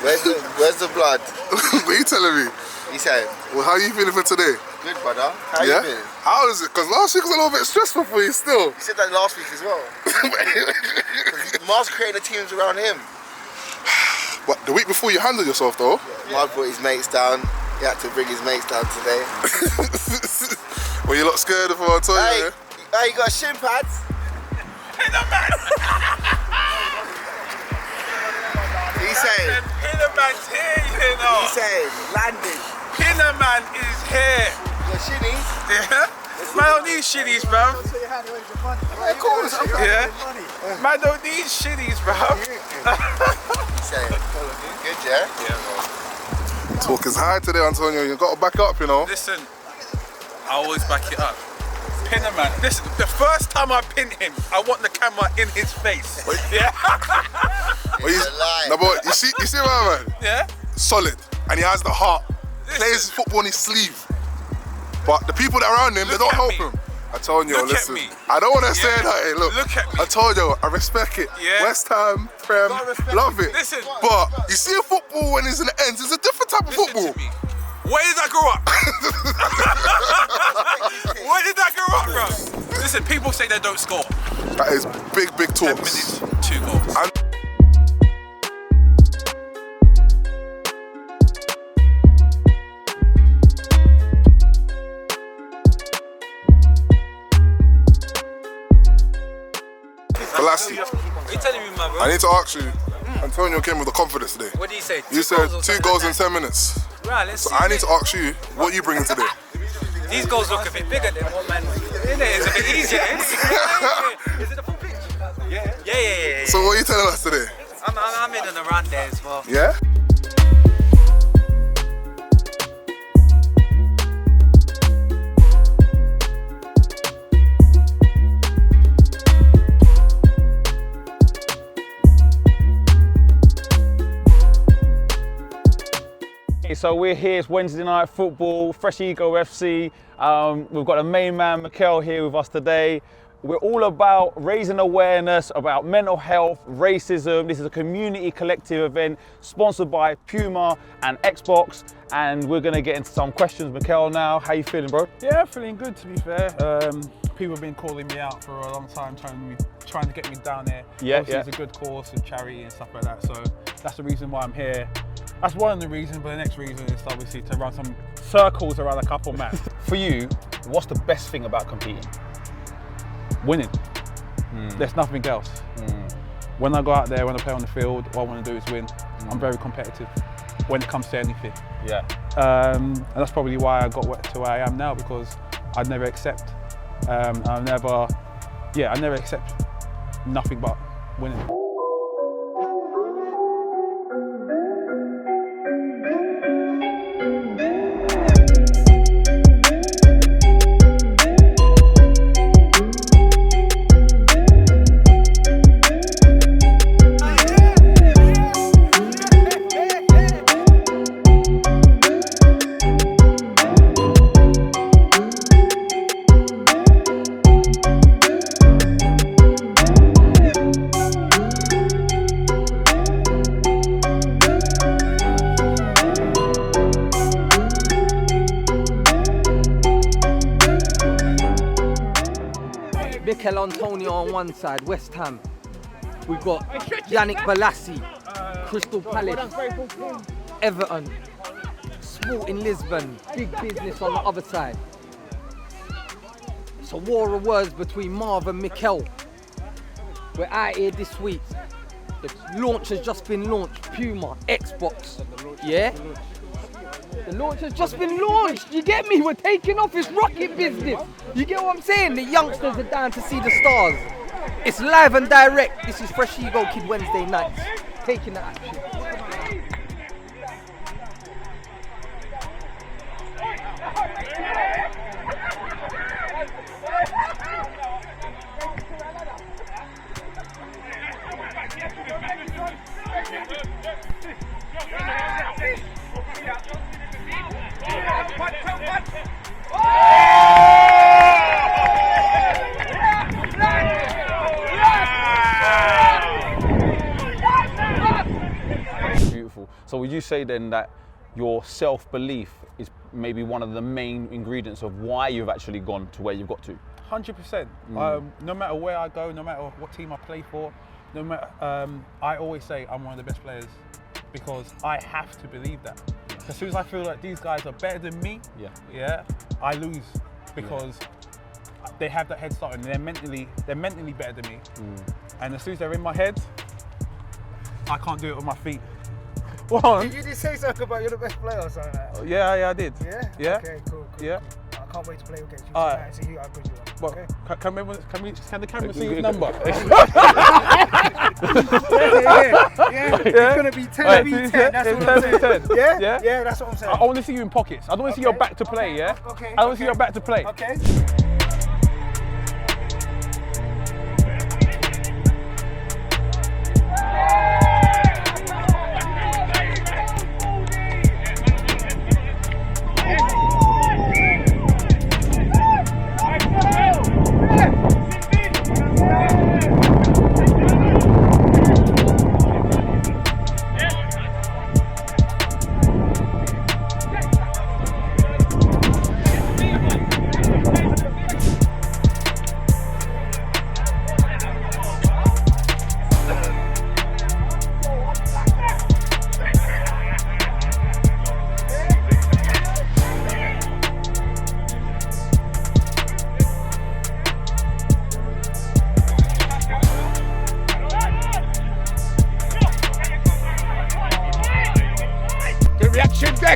Where's the blood? What are you telling me? He said. Well, how are you feeling for today? Good, brother. How you feeling? How is it? Because last week was a little bit stressful for you still. He said that last week as well. Mars created the teams around him. But the week before you handled yourself though? Mars brought his mates down. He had to bring his mates down today. Well, you lot scared of what I told you, yeah? Hey, you got shin pads? Hey, no, man! He said. Pinnerman's here, you know. He said, landing. Pinnerman is here. Your shinnies? Yeah? Man don't need shitties, bro. Yeah, cool. Yeah? Man don't need shitties, bro. He said, good, yeah? Yeah, bro. Talk is high today, Antonio. You got to back up, you know. Listen, I always back it up. Pinnerman, listen, the first time I pin him, I want the camera in his face. Yeah? It's a lie. No, but you see my man? Yeah? Solid. And he has the heart. Listen. Plays his football on his sleeve. But the people that are around him, they don't help him. I told you, listen. I don't want to say that. Hey, look at me. I told you, I respect it. Yeah. West Ham, Prem, love it. Listen. But you see a football when it's in the ends, it's a different type of football. To me. Where did I grow up? Where did I grow up, bro? Listen, people say they don't score. That is big 10 talks. minutes, 2 goals. Bolasie, What are you telling me, man, bro? I need to ask you, Antonio came with the confidence today. What did you say? You said 2 goals in 10 minutes. Right, let's So see. I need to ask you, what are you bringing today? These goals look a bit bigger than what man. It's a bit easier, innit? Is it the full pitch? Yeah. So what are you telling us today? I'm in and around there as well. Yeah? So we're here, it's Wednesday night football, Fresh Ego FC. We've got the main man, Michail, here with us today. We're all about raising awareness about mental health, racism. This is a community collective event sponsored by Puma and Xbox. And we're gonna get into some questions. Michail now, how you feeling, bro? Yeah, feeling good to be fair. People have been calling me out for a long time, trying to get me down there. Obviously, it's a good cause and charity and stuff like that. So that's the reason why I'm here. That's one of the reasons, but the next reason is obviously to run some circles around a couple mats. For you, what's the best thing about competing? Winning. There's nothing else. When I go out there, when I play on the field, all I want to do is win. I'm very competitive when it comes to anything. Yeah. And that's probably why I got to where I am now, because I'd never accept. I never accept nothing but winning. Michail Antonio on one side, West Ham. We've got Yannick Bolasie, Crystal Palace, Everton, Sporting Lisbon, big business on the other side. It's a war of words between Marv and Michail. We're out here this week. The launch has just been launched, Puma, Xbox, yeah? The launch has just been launched, you get me? We're taking off, it's rocket business. You get what I'm saying? The youngsters are down to see the stars. It's live and direct. This is Fresh Ego Kid Wednesday nights. Taking the action. Beautiful. successful. So would you say then that your self-belief is maybe one of the main ingredients of why you've actually gone to where you've got to? 100%. No matter where I go, no matter what team I play for, no matter, I always say I'm one of the best players because I have to believe that. As soon as I feel like these guys are better than me, I lose because they have that head start and they're mentally better than me. And as soon as they're in my head, I can't do it with my feet. You did say something about you're the best player or something like that. Yeah, I did. Yeah? Okay, cool. Yeah. I can't wait to play against you tonight and see how good you are. Well, Okay? can the camera see his number? Yeah. It's going to be 10 v 10. That's what I'm saying. Yeah? Yeah, that's what I'm saying. I want to see you in pockets. I don't want to see your back to play, yeah? Okay. I want to see your back to play. Okay.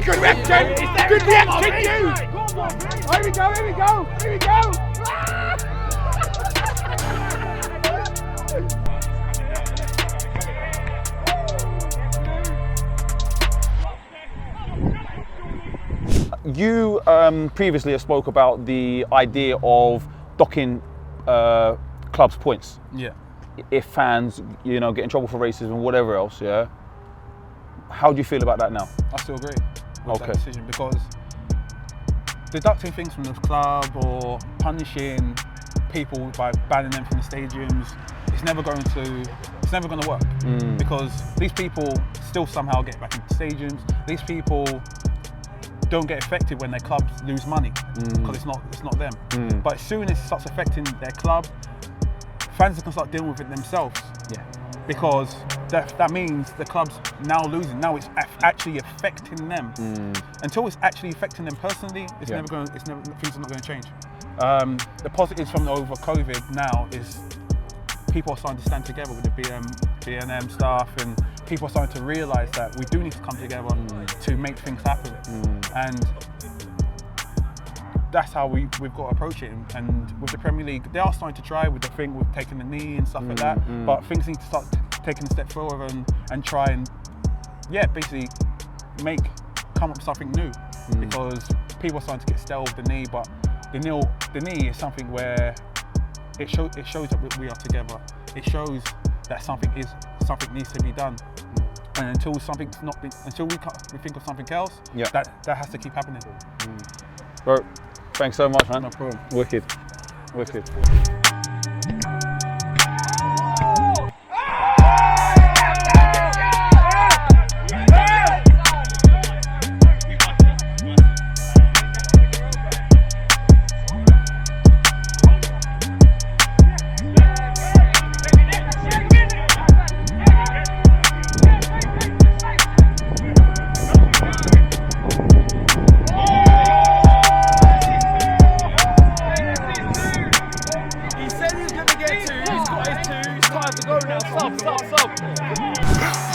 Good reaction, good reaction, dude! Here we go! You previously have spoke about the idea of docking clubs' points. Yeah. If fans, get in trouble for racism and whatever else, yeah. How do you feel about that now? I still agree with that decision because deducting things from the club or punishing people by banning them from the stadiums, it's never going to work because these people still somehow get back into stadiums. These people don't get affected when their clubs lose money because it's not them. But as soon as it starts affecting their club, fans can start dealing with it themselves. Yeah. Because that means the club's now losing. Now it's actually affecting them. Until it's actually affecting them personally, things are not going to change. The positives from over COVID now is people are starting to stand together with the BNM staff, and people are starting to realise that we do need to come together to make things happen. And that's how we've got to approach it. And with the Premier League, they are starting to try with the thing with taking the knee and stuff like that. But things need to start taking a step forward and try and basically come up with something new because people are starting to get stale with the knee. But the knee is something where it shows that we are together. It shows that something needs to be done. And until we think of something else, that has to keep happening. Bro, thanks so much, man. No problem. Wicked.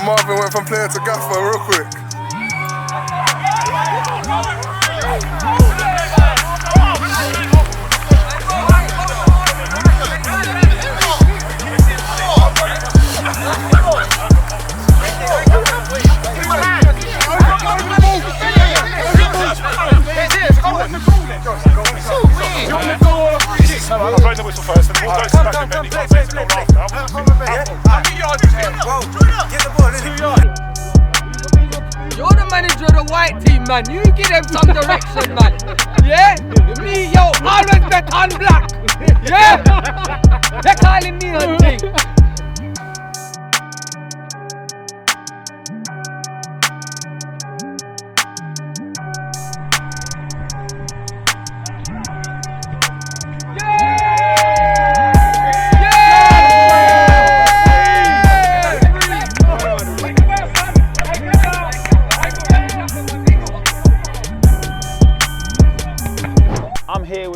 Marvin went from player to gaffer real quick. I'll blow the whistle first and we'll go to the back of it. You can't say it's goal after. You're the manager of the white team, man. You give them some direction, man. Yeah? Me, always bet on black. Yeah? They're calling me hunting.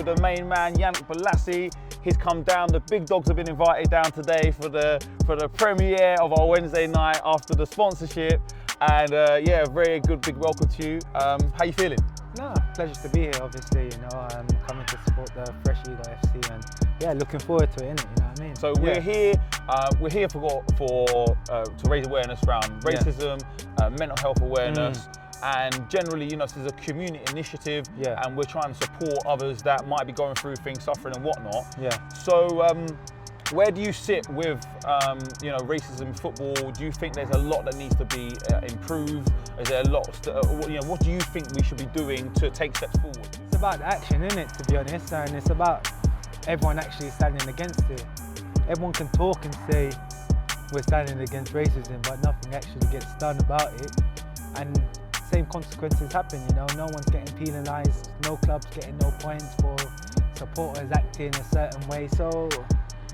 with the main man, Yannick Bolasie. He's come down. The big dogs have been invited down today for the premiere of our Wednesday night after the sponsorship. And yeah, very good big welcome to you. How you feeling? No, pleasure to be here. Obviously, you know, I'm coming to support the Fresh Eagle FC, and yeah, looking forward to it. Innit? You know what I mean? So we're here. We're here to raise awareness around racism, mental health awareness. And generally, you know, this is a community initiative, and we're trying to support others that might be going through things, suffering and whatnot. So, where do you sit with, you know, racism in football? Do you think there's a lot that needs to be improved? Is there a lot? You know, what do you think we should be doing to take steps forward? It's about action, isn't it? To be honest, and it's about everyone actually standing against it. Everyone can talk and say we're standing against racism, but nothing actually gets done about it. And same consequences happen, you know, no one's getting penalised, no club's getting no points for supporters acting a certain way. So,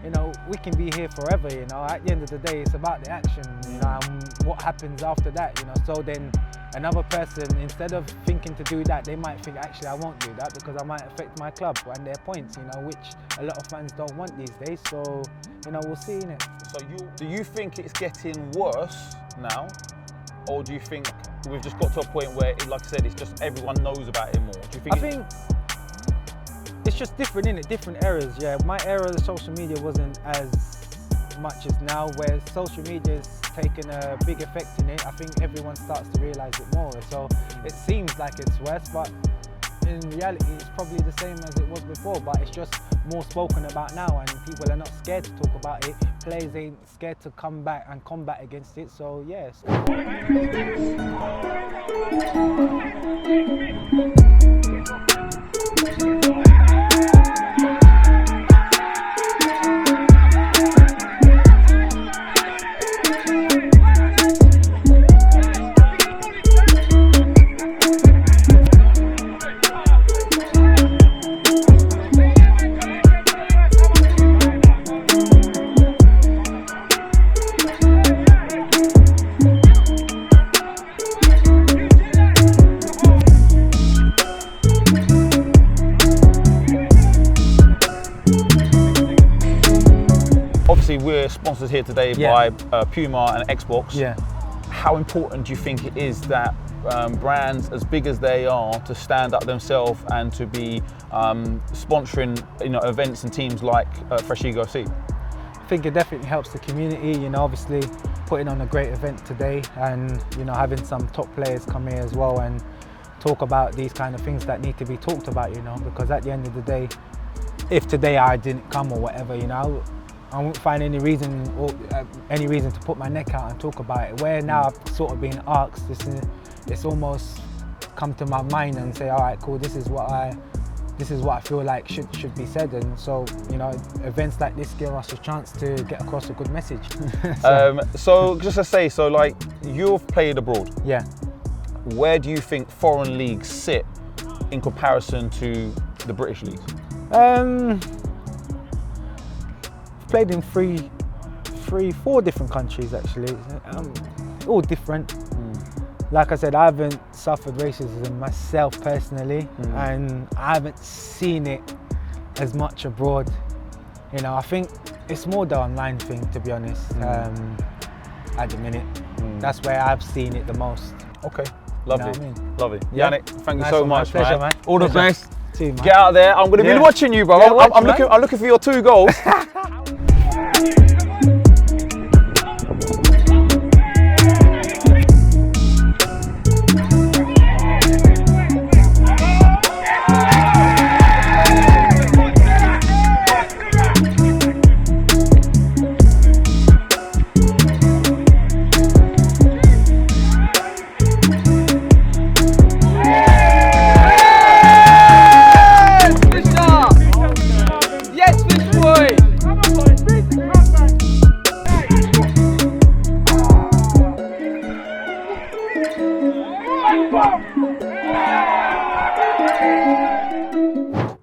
you know, we can be here forever, you know. At the end of the day, it's about the action, you know, and what happens after that, you know. So then another person, instead of thinking to do that, they might think, actually, I won't do that because I might affect my club and their points, you know, which a lot of fans don't want these days. So, you know, we'll see, innit? So do you think it's getting worse now? Or do you think we've just got to a point where, like I said, it's just everyone knows about it more? Do you think? I think it's just different, innit? Different eras. Yeah, my era of social media wasn't as much as now, where social media is taking a big effect in it. I think everyone starts to realise it more. So it seems like it's worse, but in reality, it's probably the same as it was before. But it's just more spoken about now, and people are not scared to talk about it. Players ain't scared to come back and combat against it. So yes. We're sponsored here today by Puma and Xbox. How important do you think it is that brands as big as they are to stand up themselves and to be sponsoring, you know, events and teams like Fresh Eagle FC? I think it definitely helps the community, you know, obviously putting on a great event today and, you know, having some top players come here as well and talk about these kind of things that need to be talked about, you know, because at the end of the day, if today I didn't come or whatever, you know, I won't find any reason to put my neck out and talk about it. Where now I've sort of been asked, it's almost come to my mind and say, all right, cool, this is what I feel like should be said. And so, you know, events like this give us a chance to get across a good message. So just to say, so like you've played abroad. Yeah. Where do you think foreign leagues sit in comparison to the British leagues? Played in four different countries actually, all different. Like I said, I haven't suffered racism myself personally, and I haven't seen it as much abroad. You know, I think it's more the online thing, to be honest, at the minute. That's where I've seen it the most. Okay, lovely, you know what I mean? Lovely. Yannick, thank you so much, pleasure, man. man. All the best. Too, man. Get out there. I'm going to be watching you, bro. Yeah, I'm looking for your 2 goals.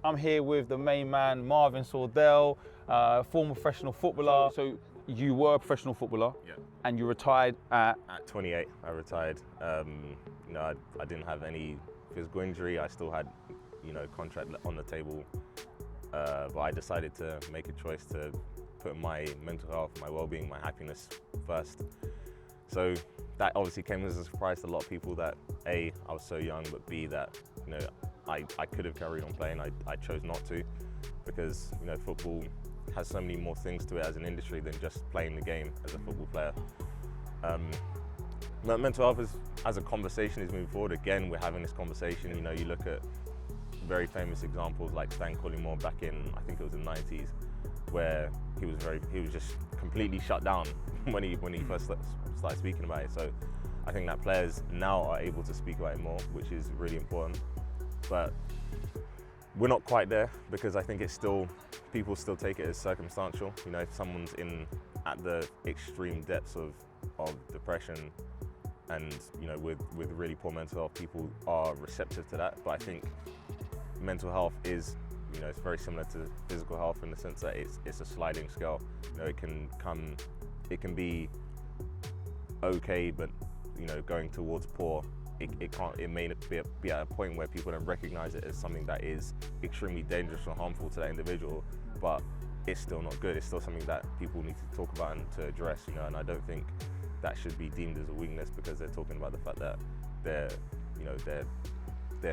I'm here with the main man, Marvin Sordell, former professional footballer. So you were a professional footballer, and you retired at 28. I retired. You know, I didn't have any physical injury. I still had contract on the table, but I decided to make a choice to put my mental health, my well-being, my happiness first. So that obviously came as a surprise to a lot of people that A, I was so young, but B, that I could have carried on playing. I chose not to, because football has so many more things to it as an industry than just playing the game as a football player. But mental health as a conversation is moving forward. Again, we're having this conversation. You look at very famous examples like Stan Collymore back in, I think it was the 90s, where he was just completely shut down when he first started speaking about it. So I think that players now are able to speak about it more, which is really important. But we're not quite there, because I think people still take it as circumstantial. If someone's at the extreme depths of depression and with really poor mental health, people are receptive to that. But I think mental health is it's very similar to physical health in the sense that it's a sliding scale. It can be okay, but going towards poor. It may be at a point where people don't recognize it as something that is extremely dangerous or harmful to that individual, but it's still not good. It's still something that people need to talk about and to address, and I don't think that should be deemed as a weakness, because they're talking about the fact that their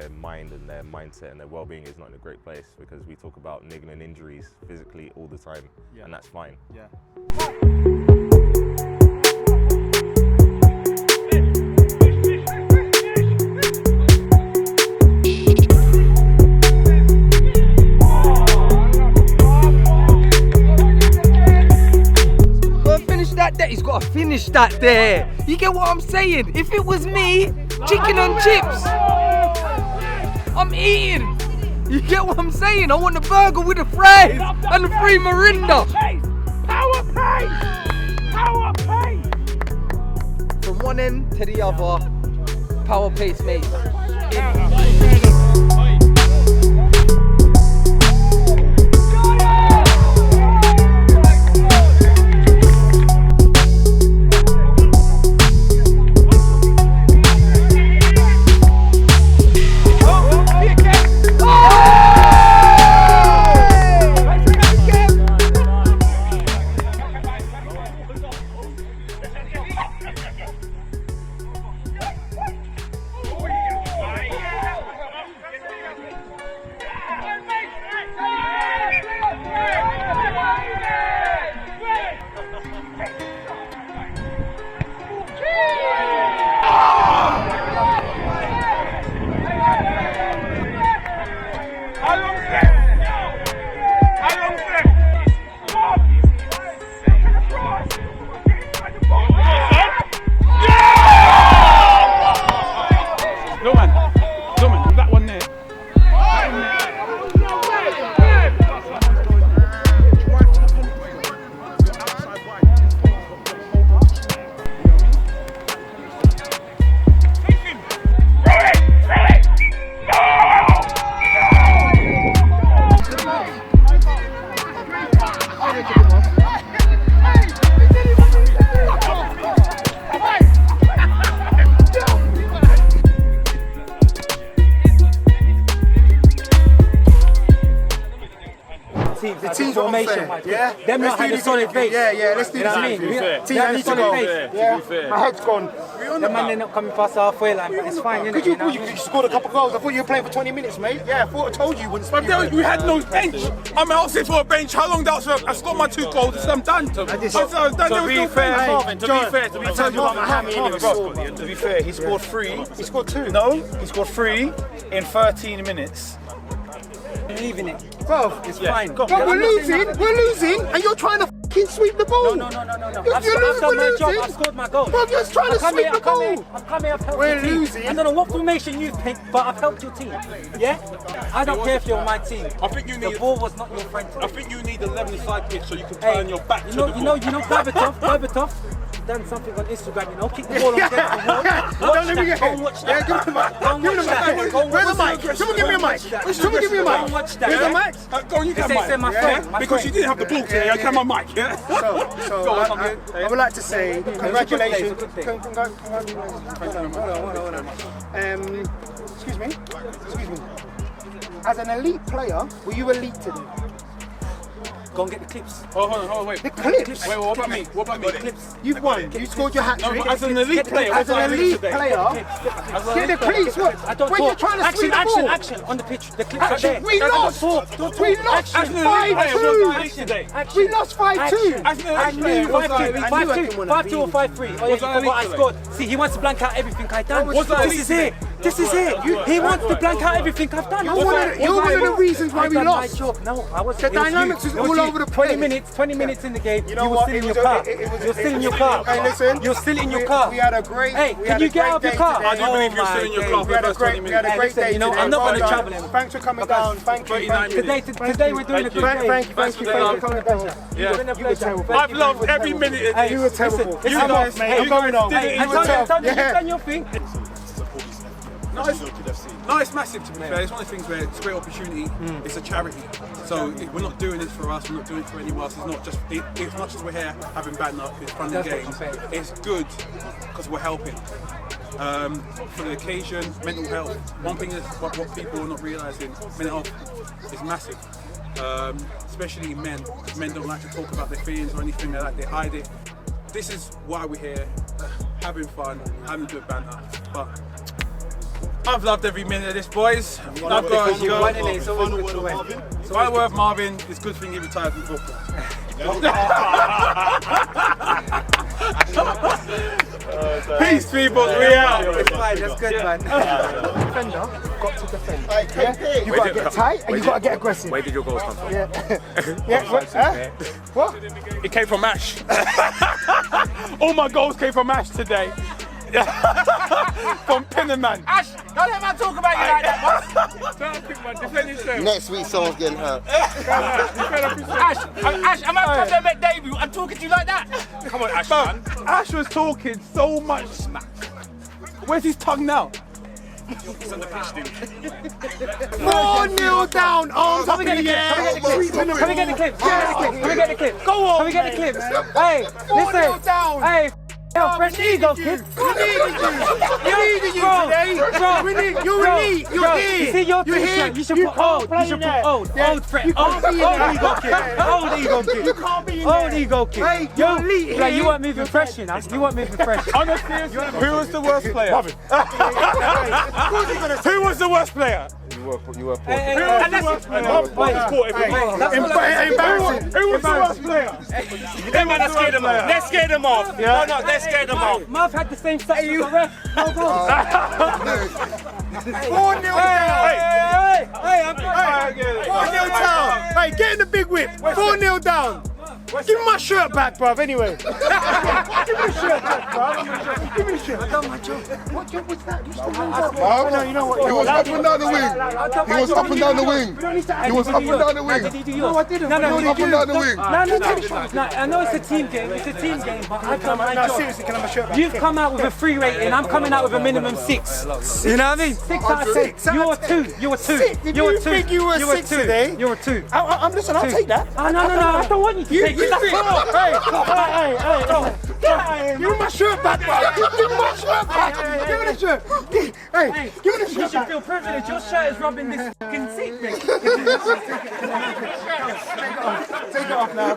mind and their mindset and their well-being is not in a great place, because we talk about niggling injuries physically all the time, and that's fine. Yeah. He's got to finish that there. You get what I'm saying? If it was me, chicken and chips, I'm eating. You get what I'm saying? I want a burger with the fries and the free Mirinda. Power pace! Power pace! From one end to the other, power pace, mate. The team's formation, yeah? Them not had a solid base. Yeah, let's do that. Team needs to go. Yeah, my head's gone. The man, they're not coming past the halfway line, but it's fine, innit? You scored a couple goals. I thought you were playing for 20 minutes, mate. Yeah, I told you wouldn't speak. We had no bench. I'm asking for a bench. How long that was? I scored my 2 goals. I'm done. To be fair, I told you about my hammy innit? To be fair, he scored 3. He scored 2. No, he scored 3 in 13 minutes. Leaving it. Bro, it's fine. Bro, we're losing, and you're trying to fucking sweep the ball. No. I've done my job. I've scored my goal. Bro, you're just trying to sweep the ball. I've come here, I've helped We're your team. losing. I don't know what formation you've picked, but I've helped your team. Yeah? I don't care if you're on my team. I think you need. The ball was not your friend today. I think you need a 11-side pitch so you can turn your back to the ball. You know, Berbatov done something on Instagram, kick the ball on the wall. Go watch that. Give me a mic. Watch that. Where's the mic? Go on, you can mic. Because you didn't have the ball today, I can my mic, yeah? So I would like to say congratulations. Hold on. Excuse me. as an elite player, were you elite today? Go and get the clips. Oh, hold on, wait. The clips. Wait, what about me? What about me? The clips. You've won. You scored your hat trick. No, as an elite player. As an elite player. Get the clips. What? I don't when talk. you're trying to swing the ball. Action on the pitch. The clips are there. We lost. We lost 5-2. We lost 5-2. As an elite player, was I elite? 5-2 or 5-3. Oh, yeah, you forgot I scored. See, he wants to blank out everything I've done. This is it. This is it. He wants to blank out everything I've done. You're one of the reasons why we lost. No, I was. The dynamics is all over the place. 20 minutes in the game. You know you were what? still in your car. You're still in your car. Hey, listen. You're still in your car. We had a great. Hey, can you get out of your car? I do believe you're still in your car for the first 20 minutes. We had a great day. You know, I'm not going to travel anymore. Thanks for coming down. Thank you. Today we're doing a good day. Thank you for coming down. Yeah. You were terrible. I've loved every minute of You were terrible. You guys, I'm going home. you were terrible. You've done your thing. No, it's massive to be fair. It's one of the things where it's a great opportunity. It's a charity, so we're not doing this for us. We're not doing it for anyone else. It's not just as much as we're here having banter, it's fun and games. It's good because we're helping. For the occasion, mental health. One thing is what people are not realising: mental health is massive. Especially men. Men don't like to talk about their feelings or anything like that. They hide it. This is why we're here, having fun, having good banter. But I've loved every minute of this, boys. I've got to go. Final word, Marvin. It's a good thing he retired from football. Peace, people. We out. It's fine. That's good, man. Defender got to defend. You got to get tight and you got to get aggressive. Where did your goals come from? What? It came from Ash. All my goals came from Ash today. From Pinnerman. Ash, don't let man talk about you like that, boss. Next week, someone's getting hurt. Ash, I'm at Project debut. I'm talking to you like that. Come on, Ash, man. Ash was talking so much smack. Where's his tongue now? He's on the pitch, dude. 4-0 down. Arms up in the air. Can we get the clips? Can we get the clips? Go on. Can we get the clips? Hey, listen. Down. Hey. Fresh ego, kid. We needed you today. You're elite. You're here. You see your t-shirt? You should put old. You should put old. Old Fred. Old ego kid. Old ego kid. You can't be in Old ego kid. Hey, you're elite here. Like, you weren't moving fresh, you know? You weren't moving fresh. Honestly, who was the worst player? Who was the worst player? You were poor. Who was the worst player? Embarrassing. Who was the worst player? Let's get them off. Let's get them off. No, let's get them off. Marv had the same set as the ref. No goals. 4-0 down. Hey, I'm 4-0 down. Hey, get in the big whip. 4-0 down. Give me my shirt back, bruv, anyway. Give me the shirt back, bruv. Give me the shirt. I've done my job. What job was that? You still no, you know what? He was up and down the wing. He was up and down the wing. He was up and down the wing. No, I didn't. He was up and down the wing. No, I know it's a team game. It's a team game, but I've done my No, job. seriously, can I have my shirt back? You've come out with a 3 rating. I'm coming out with a minimum 6. You know what I mean? 6 out of 10. You're a 2. You're a 2. Did you think you were 6 today? You're a 2. Listen, I'll take that. Oh, no. I don't want you to take it. That's all. Hey, give me my shirt back, bro. Give me my shirt back. Give me the shirt. Hey, give me the shirt. You should feel privileged. Your shirt is rubbing this fucking seat, mate. Take it off now.